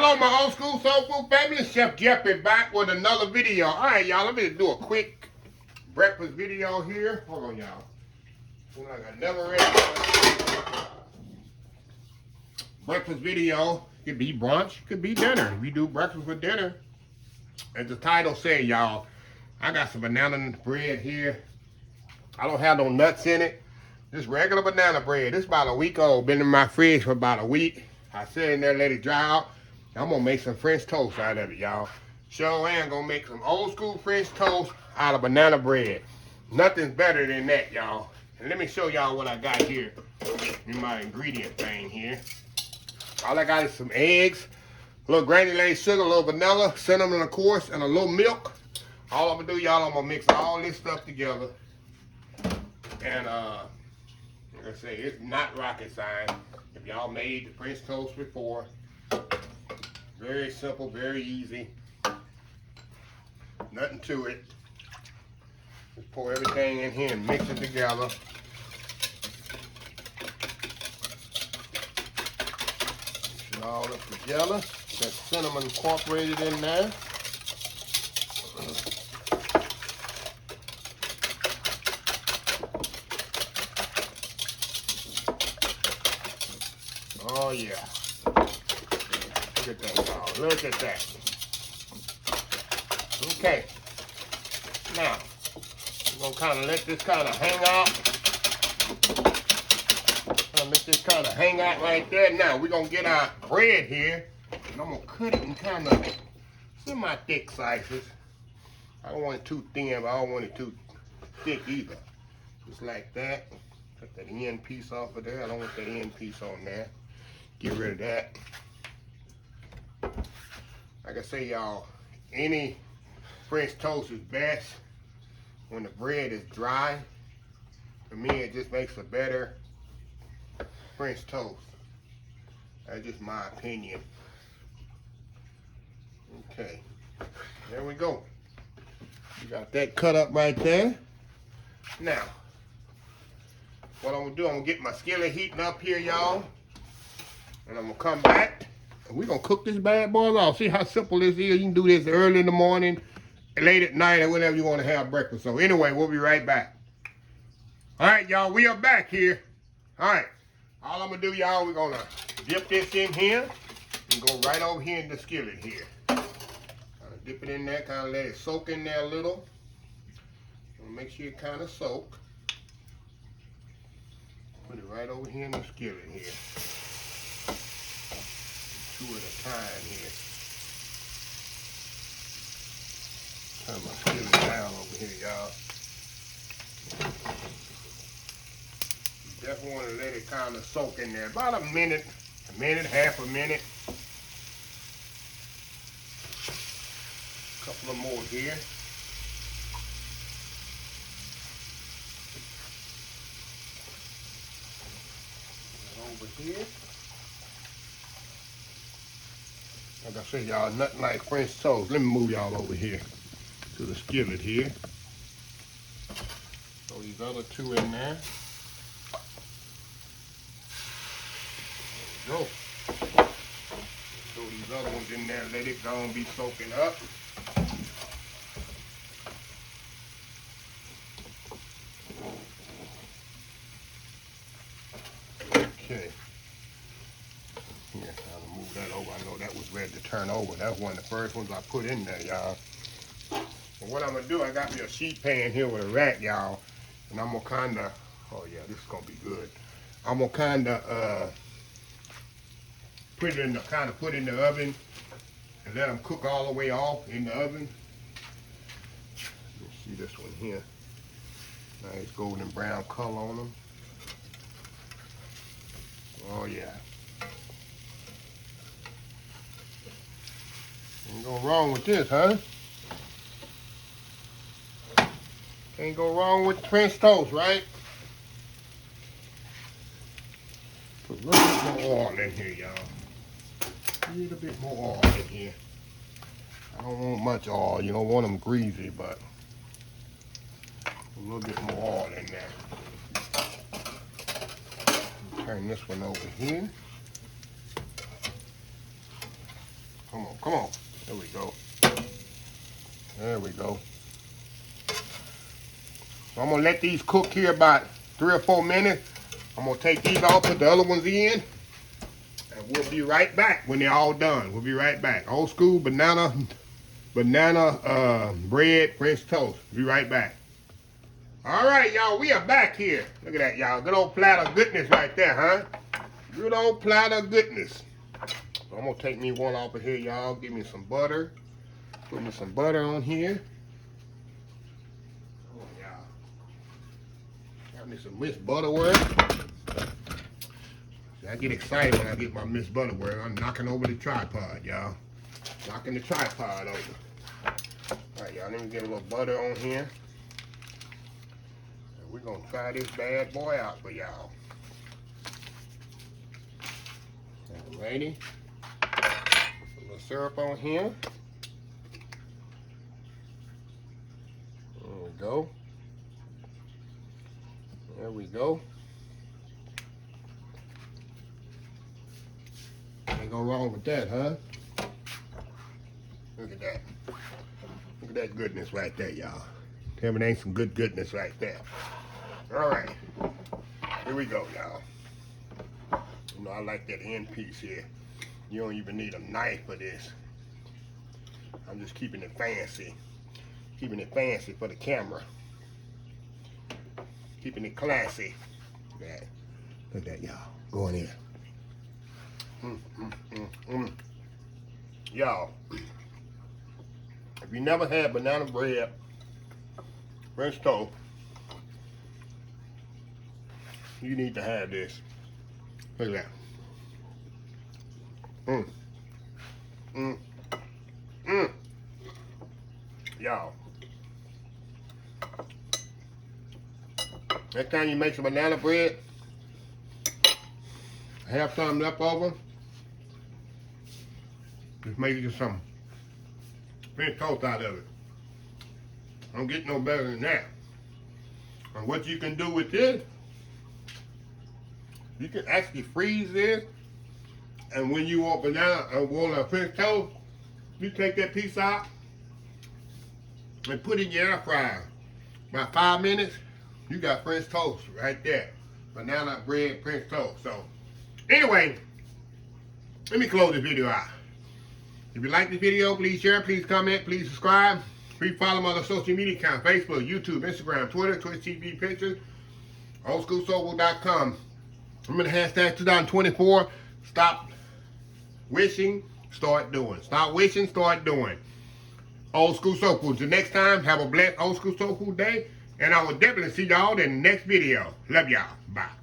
Hello, my old school soul food family. Chef Jeff is back with another video. All right, y'all. Let me do a quick breakfast video here. Hold on, y'all. Like I never read breakfast video. Could be brunch, could be dinner. We do breakfast for dinner. As the title says, y'all, I got some banana bread here. I don't have no nuts in it. Just regular banana bread. This about a week old. Been in my fridge for about a week. I sit in there, let it dry out. I'm gonna make some French toast out of it, y'all. Sure am gonna make some old school French toast out of banana bread. Nothing's better than that, y'all. And let me show y'all what I got here in my ingredient thing here. All I got is some eggs, a little granulated sugar, a little vanilla, cinnamon, of course, and a little milk. All I'm gonna do, y'all, I'm gonna mix all this stuff together. And like I say, it's not rocket science. If y'all made the French toast before, very simple, very easy. Nothing to it. Just pour everything in here and mix it together. Mix it all up together. That cinnamon incorporated in there. Oh yeah. Look at that, y'all. Look at that. Okay. Now, we're going to kind of let this kind of hang out. Let this kind of hang out right there. Now, we're going to get our bread here. And I'm going to cut it in kind of semi-thick slices. I don't want it too thin, but I don't want it too thick either. Just like that. Cut that end piece off of there. I don't want that end piece on there. Get rid of that. Like I say, y'all, any French toast is best when the bread is dry. For me, it just makes a better French toast. That's just my opinion. Okay, there we go. You got that cut up right there. Now, what I'm gonna do, I'm gonna get my skillet heating up here, y'all. And I'm gonna come back and we're gonna cook this bad boy off. See how simple this is? You can do this early in the morning, late at night, or whenever you want to have breakfast. So anyway, we'll be right back. All right, y'all, we are back here. All right, all I'm gonna do, y'all, we're gonna dip this in here and go right over here in the skillet here. Dip it in there, kind of let it soak in there a little. Make sure it kind of soak. Put it right over here in the skillet here. Two at a time here. Turn my skillet down over here, y'all. You definitely want to let it kind of soak in there. About a minute, half a minute. A couple of more here. Over here. Like I said, y'all, nothing like French toast. Let me move y'all over here to the skillet here. Throw these other two in there. There we go. Throw these other ones in there. Let it go and be soaking up. Okay. Here, I'll move that over. I know that was ready to turn over. That's one of the first ones I put in there, y'all. And what I'm gonna do, I got me a sheet pan here with a rack, y'all. And I'm gonna kinda, oh yeah, this is gonna be good. I'm gonna kinda put it in the oven and let them cook all the way off in the oven. Let's see this one here. Nice golden brown color on them. Oh yeah. Ain't go wrong with this, huh? Can't go wrong with French toast, right? Put a little bit more oil in here, y'all. A little bit more oil in here. I don't want much oil. You don't want them greasy, but a little bit more oil in there. Turn this one over here. Come on, come on. There we go. There we go. So I'm gonna let these cook here about 3 or 4 minutes. I'm gonna take these off, put the other ones in, and we'll be right back when they're all done. We'll be right back. Old school banana bread French toast. Be right back. All right, y'all, we are back here. Look at that, y'all. Good old platter of goodness right there, huh? Good old platter of goodness. So I'm gonna take me one off of here, y'all. Give me some butter. Put me some butter on here. Oh, y'all. Got me some Miss Butterworth. I get excited when I get my Miss Butterworth. I'm knocking over the tripod, y'all. Knocking the tripod over. All right, y'all, let me get a little butter on here. And we're gonna try this bad boy out for y'all. Alrighty. A little syrup on here. There we go. There we go. Ain't go wrong with that, huh? Look at that. Look at that goodness right there, y'all. Tell me there ain't some good goodness right there. All right. Here we go, y'all. You know, I like that end piece here. You don't even need a knife for this. I'm just keeping it fancy. Keeping it fancy for the camera. Keeping it classy. Look at that. Look at that, y'all. Go in here. Y'all, if you never had banana bread French toast, you need to have this. Look at that. Y'all, next time you make some banana bread, have some left over, just make you some French toast out of it. Don't get no better than that. And what you can do with this, you can actually freeze this, and when you want banana or want a French toast, you take that piece out and put it in your air fryer. About 5 minutes, you got French toast right there. Banana bread French toast. So anyway, let me close this video out. If you like this video, please share, please comment, please subscribe. Please follow my other social media accounts: Facebook, YouTube, Instagram, Twitter, Twitch TV pictures, oldschoolsoulfood.com. Remember the hashtag 2024, stop wishing, start doing. Stop wishing, start doing. Old School Soul Food. Till next time, have a blessed Old School Soul Food day, and I will definitely see y'all in the next video. Love y'all. Bye.